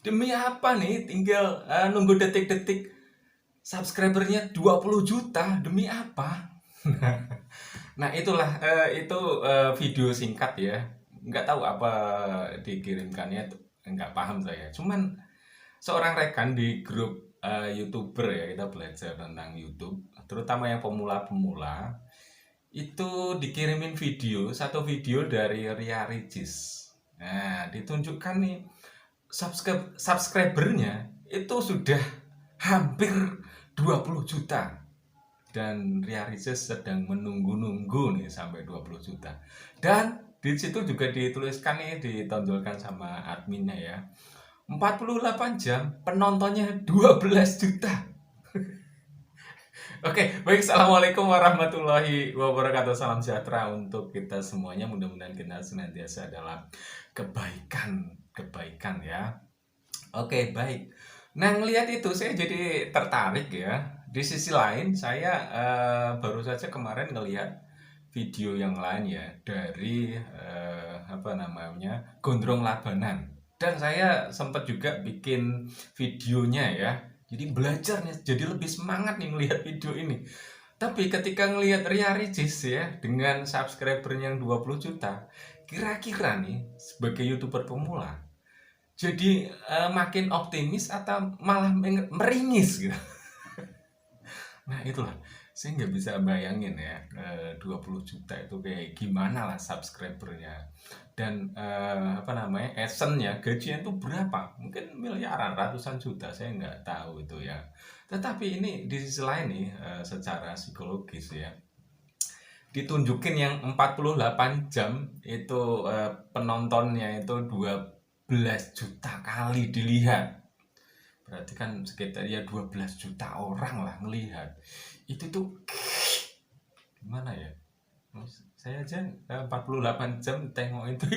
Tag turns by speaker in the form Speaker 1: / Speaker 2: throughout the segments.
Speaker 1: Demi apa nih? Tinggal nunggu detik-detik subscribernya 20 juta. Demi apa? Nah, itulah video singkat ya. Nggak tahu apa dikirimkannya tuh. Nggak paham saya. Cuman seorang rekan di grup YouTuber ya, kita belajar tentang YouTube, terutama yang pemula-pemula, itu dikirimin satu video dari Ria Ricis. Nah, ditunjukkan nih subscribernya itu sudah hampir 20 juta. Dan Ria Ricis sedang menunggu-nunggu nih sampai 20 juta. Dan di situ juga dituliskan nih, ditonjolkan sama adminnya ya. 48 jam, penontonnya 12 juta. Oke, baik. Assalamualaikum warahmatullahi wabarakatuh. Salam sejahtera untuk kita semuanya. Mudah-mudahan kita senantiasa dalam kebaikan ya. Oke, baik. Nah, ngelihat itu saya jadi tertarik ya. Di sisi lain, saya baru saja kemarin ngelihat video yang lain ya dari Gondrong Labanan. Dan saya sempat juga bikin videonya ya. Jadi belajar nih, jadi lebih semangat nih melihat video ini. Tapi ketika ngelihat Ria Ricis ya dengan subscriber yang 20 juta, kira-kira nih sebagai YouTuber pemula jadi makin optimis atau malah meringis gitu. Nah, itulah saya nggak bisa bayangin ya 20 juta itu kayak gimana lah subscribernya. Dan adsense-nya, gajinya itu berapa, mungkin miliaran, ratusan juta, saya nggak tahu itu ya. Tetapi ini di sisi lain nih, secara psikologis ya, ditunjukin yang 48 jam itu penontonnya itu 12 juta kali dilihat. Berarti kan sekitar ya 12 juta orang lah ngelihat. Itu tuh gimana ya? Saya aja 48 jam tengok itu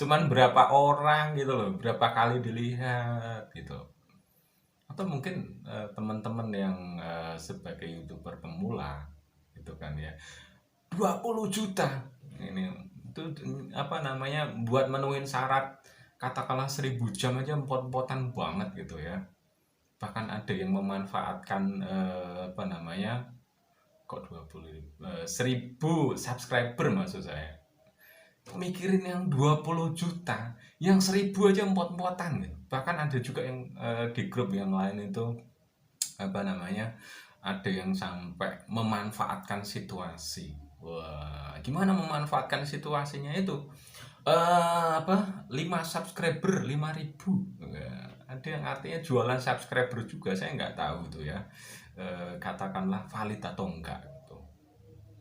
Speaker 1: cuman berapa orang gitu loh, berapa kali dilihat gitu. Atau mungkin teman-teman yang sebagai YouTuber pemula gitu kan ya. 20 juta ini itu buat menuhin syarat katakanlah 1000 jam aja empot-empotan banget gitu ya. Bahkan ada yang memanfaatkan kok 1000 subscriber maksud saya, mikirin yang 20 juta, yang 1000 aja empot-empotan gitu. Bahkan ada juga yang di grup yang lain itu ada yang sampai memanfaatkan situasi. Wah, gimana memanfaatkan situasinya itu? 5 subscriber 5.000. Ada yang artinya jualan subscriber juga, saya nggak tahu tuh ya. Katakanlah valid atau enggak gitu.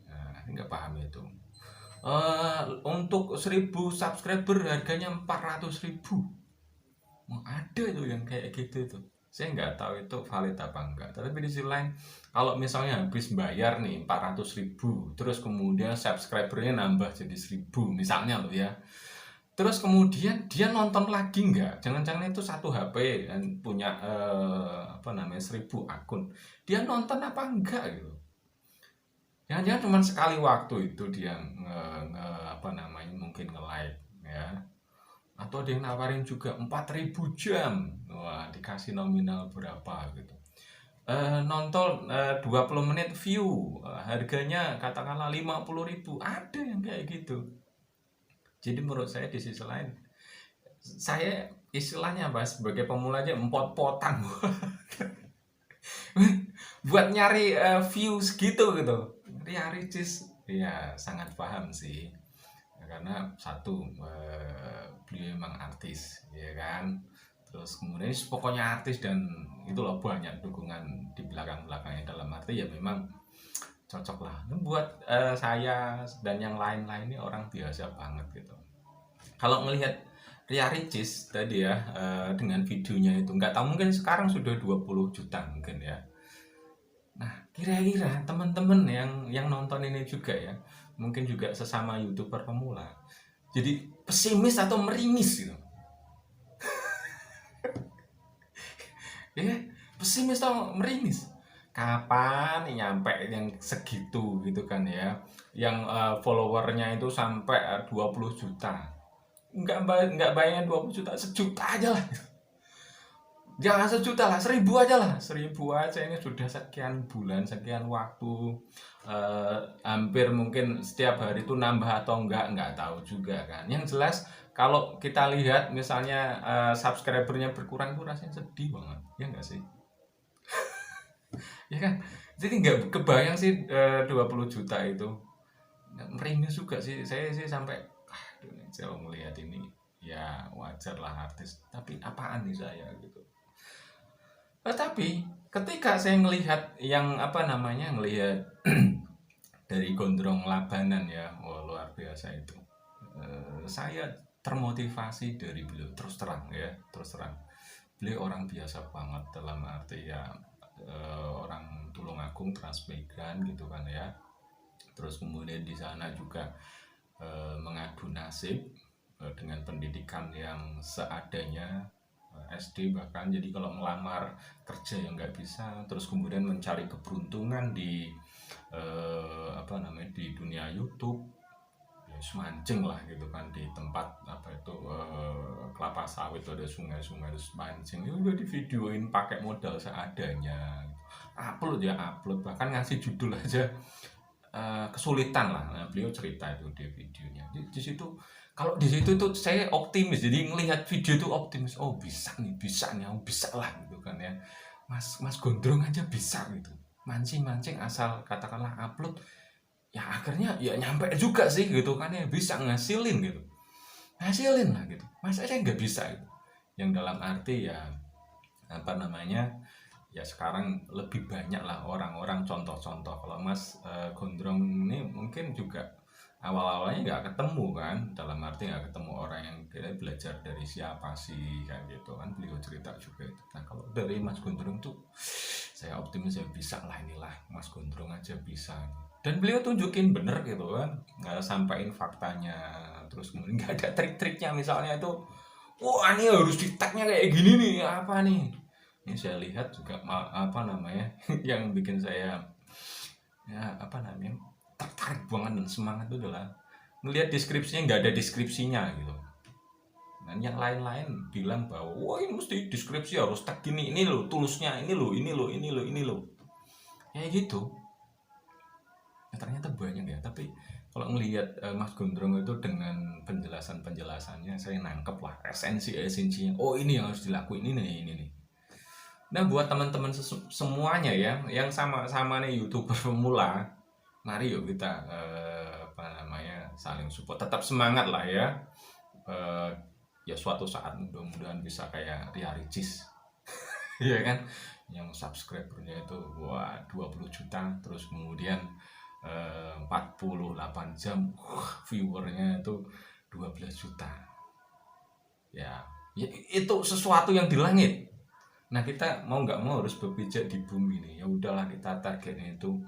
Speaker 1: Nah, nggak paham itu. Untuk 1000 subscriber harganya 400.000. Ada itu yang kayak gitu tuh. Saya nggak tahu itu valid apa enggak. Tapi di sisi lain, kalau misalnya habis bayar nih 400.000, terus kemudian subscribernya nambah jadi 1000 misalnya loh ya. Terus kemudian dia nonton lagi nggak? Jangan-jangan itu satu HP dan punya 1000 akun. Dia nonton apa enggak gitu? Jangan-jangan cuma sekali waktu itu dia mungkin nge-like ya. Atau ada yang nawarin juga 4.000 jam. Wah, dikasih nominal berapa gitu. Nonton 20 menit view, harganya katakanlah 50.000. Ada yang kayak gitu. Jadi menurut saya di sisi lain, saya istilahnya sebagai pemula aja empot-potan buat nyari views gitu. Ria Ricis ya sangat paham sih, karena satu beliau memang artis ya kan. Terus kemudian pokoknya artis, dan itu loh banyak dukungan di belakangnya, dalam arti ya memang cocok lah buat saya dan yang lain-lain, ini orang biasa banget gitu. Kalau ngelihat Ria Ricis tadi ya, dengan videonya itu nggak tahu, mungkin sekarang sudah 20 juta mungkin ya. Nah, kira-kira teman-teman yang nonton ini juga ya, mungkin juga sesama YouTuber pemula, jadi pesimis atau meringis gitu. Ya, pesimis atau meringis. Kapan nyampe yang segitu gitu kan ya, yang followernya itu sampai 20 juta. Nggak bayangin 20 juta, sejuta aja lah. Jangan 1 juta lah, 1.000 aja lah, 1.000 aja. Ini sudah sekian bulan, sekian waktu, hampir mungkin setiap hari itu nambah atau enggak tahu juga kan. Yang jelas kalau kita lihat misalnya subscribernya berkurang itu rasanya sedih banget, ya enggak sih? Ya kan? Jadi nggak kebayang sih 20 juta itu. Merinding juga sih, saya sih sampai kalau melihat ini. Ya wajar lah artis, tapi apaan nih saya gitu. Tetapi ketika saya melihat yang apa namanya, ngelihat dari Gondrong Labanan ya, wah luar biasa itu. Saya termotivasi dari beliau, terus terang ya, terus terang. Beliau orang biasa banget dalam arti ya, orang Tulungagung transmigran gitu kan ya. Terus kemudian di sana juga mengadu nasib dengan pendidikan yang seadanya, SD bahkan. Jadi kalau melamar kerja yang nggak bisa, terus kemudian mencari keberuntungan di apa namanya, di dunia YouTube, ya mancing lah gitu kan, di tempat apa itu kelapa sawit ada sungai-sungai, terus mancing itu udah di videoin pakai modal seadanya, upload ya upload, bahkan ngasih judul aja kesulitan lah. Nah, beliau cerita itu di videonya. Di situ, kalau di situ tuh saya optimis. Jadi ngelihat video itu optimis. Oh bisa nih, aku bisa lah gitu kan ya. Mas Gondrong aja bisa gitu. Mancing-mancing asal katakanlah upload, ya akhirnya ya nyampe juga sih gitu kan ya, bisa ngasilin gitu. Ngasilin lah gitu. Masa saya nggak bisa gitu. Yang dalam arti ya apa namanya, ya sekarang lebih banyak lah orang-orang contoh-contoh. Kalau Mas Gondrong ini mungkin juga awal-awalnya nggak ketemu kan, dalam arti nggak ketemu orang yang kita belajar dari siapa sih kan gitu kan, beliau cerita juga itu. Nah kalau dari Mas Gondrong tuh saya optimis, saya bisa lah, inilah Mas Gondrong aja bisa. Dan beliau tunjukin bener gitu kan, nggak sampaikan faktanya, terus kemudian nggak ada trik-triknya misalnya itu, wah ini harus di tagnya kayak gini nih, apa nih. Ini saya lihat juga apa namanya yang bikin saya ya apa namanya tertarik banget dan semangat itu adalah melihat deskripsinya, nggak ada deskripsinya gitu. Dan yang lain-lain bilang bahwa wah ini mesti deskripsi harus tag gini, ini loh tulusnya, ini loh, ini loh, ini loh, ini loh, kayak gitu. Ya, ternyata banyak ya. Tapi kalau melihat Mas Gondrong itu dengan penjelasannya, saya nangkep lah esensinya. Oh ini yang harus dilakuin, ini nih. Nah buat teman-teman semuanya ya, yang sama-sama nih YouTuber pemula, mari yuk kita apa namanya saling support, tetap semangat lah ya. Ya suatu saat mudah-mudahan bisa kayak Ria Ricis ya kan, yang subscribernya itu wah 20 juta, terus kemudian 48 jam viewernya itu 12 juta ya, itu sesuatu yang di langit. Nah kita mau nggak mau harus berpijak di bumi nih. Ya udahlah, kita targetnya itu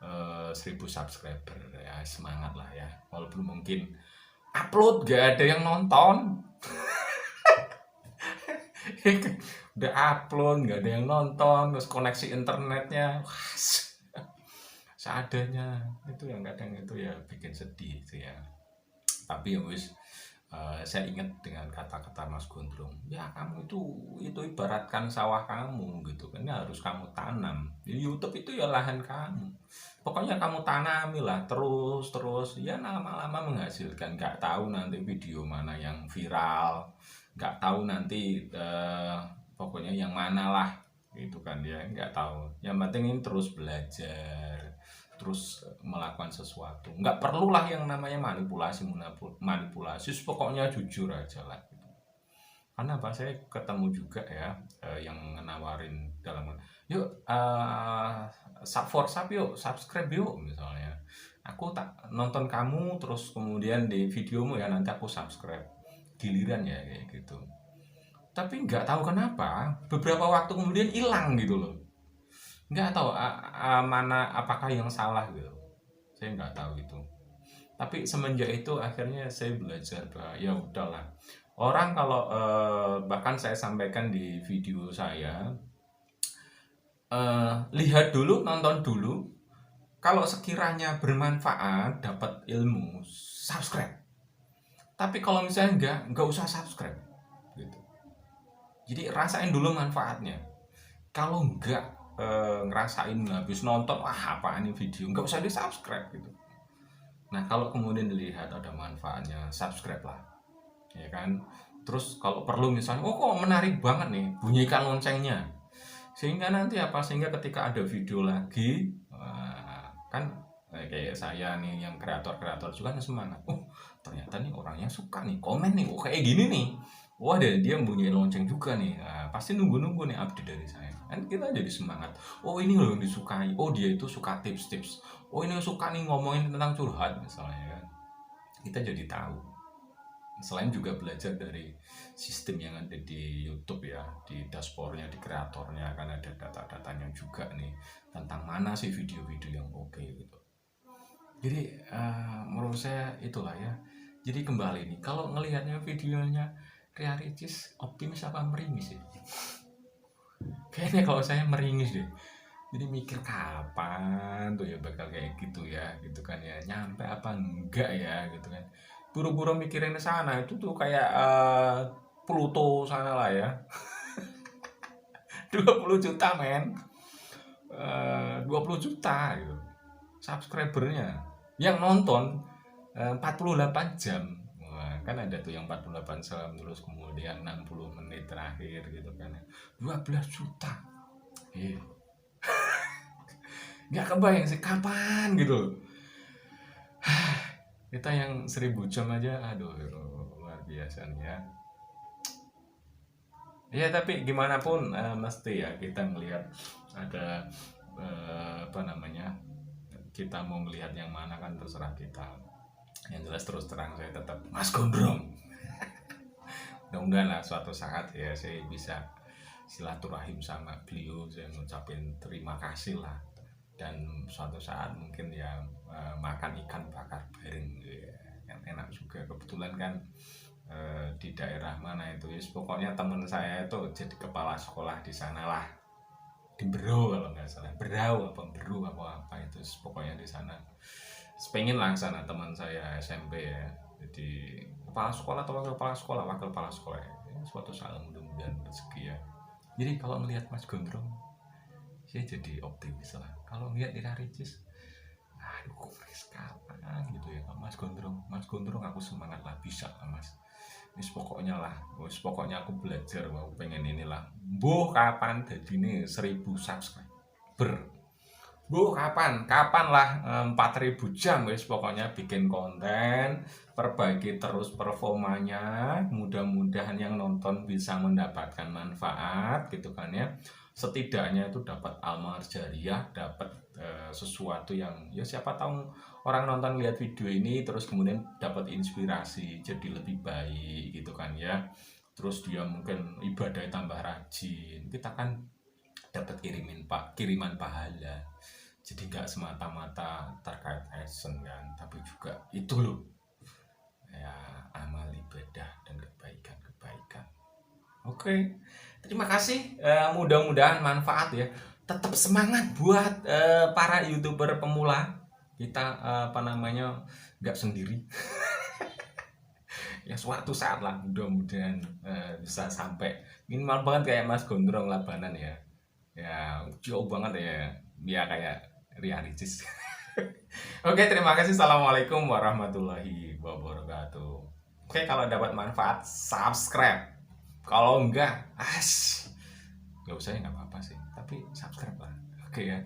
Speaker 1: 1.000 subscriber ya, semangat lah ya. Walaupun mungkin upload gak ada yang nonton, udah upload gak ada yang nonton, terus koneksi internetnya seadanya, itu yang kadang itu ya bikin sedih sih ya. Tapi ya wis, saya ingat dengan kata-kata Mas Gondrong, ya kamu itu ibaratkan sawah kamu gitu kan, ya harus kamu tanam. Di YouTube itu ya lahan kamu, pokoknya kamu tanami lah terus ya, lama-lama menghasilkan. Nggak tahu nanti video mana yang viral, nggak tahu nanti pokoknya yang mana lah gitu kan ya, nggak tahu. Yang penting ini terus belajar, terus melakukan sesuatu. Nggak perlulah yang namanya manipulasi, pokoknya jujur aja lah gitu. Karena apa, saya ketemu juga ya yang nawarin dalam, yuk yuk subscribe yuk misalnya, aku tak nonton kamu terus kemudian di videomu ya, nanti aku subscribe giliran ya kayak gitu. Tapi nggak tahu kenapa beberapa waktu kemudian hilang gitu loh. Nggak tahu mana apakah yang salah gitu, saya nggak tahu itu. Tapi semenjak itu akhirnya saya belajar bahwa ya udahlah, orang kalau bahkan saya sampaikan di video saya, lihat dulu, nonton dulu, kalau sekiranya bermanfaat, dapat ilmu, subscribe. Tapi kalau misalnya nggak usah subscribe gitu. Jadi rasain dulu manfaatnya. Kalau enggak ngerasain habis nonton, wah apaan ini video, enggak usah di subscribe gitu. Nah kalau kemudian dilihat ada manfaatnya, subscribe lah, ya kan. Terus kalau perlu misalnya, oh kok menarik banget nih, bunyikan loncengnya, sehingga nanti apa, sehingga ketika ada video lagi, kan kayak saya nih yang kreator-kreator juga kan semangat, oh ternyata nih orangnya suka nih, komen nih, oh kayak gini nih, wah dia bunyiin lonceng juga nih, pasti nunggu-nunggu nih update dari saya, kan kita jadi semangat, oh ini loh yang disukai, oh dia itu suka tips-tips, oh ini suka nih ngomongin tentang curhat misalnya kan, kita jadi tahu. Selain juga belajar dari sistem yang ada di YouTube ya, di dashboardnya, di kreatornya, kan ada data-datanya juga nih tentang mana sih video-video yang oke gitu. Jadi menurut saya itulah ya. Jadi kembali nih, kalau ngelihatnya videonya Ria Ricis optimis apa meringis sih? Kayaknya kalau saya meringis deh. Jadi mikir kapan tuh ya bakal kayak gitu ya, gitu kan ya, nyampe apa enggak ya gitu kan, buru-buru mikirin ke sana, itu tuh kayak Pluto sana lah ya. 20 juta men, 20 juta gitu subscribernya, yang nonton 48 jam. Wah, kan ada tuh yang 48 jam terus kemudian 60 menit terakhir gitu kan ya, 12 juta. Nggak kebayang sih kapan gitu. Kita yang 1000 jam aja, aduh luar biasa nih ya. Ya tapi gimana pun mesti ya kita ngelihat ada apa namanya, kita mau melihat yang mana kan terserah kita. Yang jelas terus terang saya tetap Mas Gondrong. Mudah-mudahan lah suatu saat ya saya bisa silaturahim sama beliau, saya ngucapin terima kasih lah, dan suatu saat mungkin ya makan ikan bakar bareng ya, kan enak juga. Kebetulan kan di daerah mana itu ya, pokoknya teman saya itu jadi kepala sekolah di sana lah, di Berau kalau nggak salah, Berau apa Beru apa itu, pokoknya di sana. Pengen lah sana teman saya SMP ya, jadi kepala sekolah atau wakil kepala sekolah ya. Suatu saat mudah-mudahan rezeki ya. Jadi kalau melihat Mas Gondrong, saya jadi optimis lah. Kalau lihat Ira Ricis, aduh kok kapan gitu ya Mas Gondrong aku semangat lah, bisa lah Mas. Pokoknya aku belajar, aku pengen inilah. Kapan jadi ini 1000 subscriber. Kapan lah 4000 jam wis, pokoknya bikin konten, perbaiki terus performanya, mudah-mudahan yang nonton bisa mendapatkan manfaat gitu kan ya. Setidaknya itu dapat amal jariah, dapat sesuatu yang ya siapa tahu orang nonton lihat video ini terus kemudian dapat inspirasi jadi lebih baik gitu kan ya. Terus dia mungkin ibadah tambah rajin, kita kan dapat kiriman pahala. Jadi nggak semata-mata terkait action kan, tapi juga itu loh ya, amal ibadah dan kebaikan. Oke, terima kasih, mudah-mudahan manfaat ya. Tetap semangat buat para YouTuber pemula. Kita nggak sendiri. Ya suatu saat lah mudah-mudahan bisa sampai minimal banget kayak Mas Gondrong Labanan ya. Ya jauh banget ya, dia kayak Ria Ricis. Oke, terima kasih. Assalamualaikum warahmatullahi wabarakatuh. Oke, kalau dapat manfaat subscribe. Kalau enggak, nggak usah ya, nggak apa-apa sih. Tapi subscribe lah. Oke ya.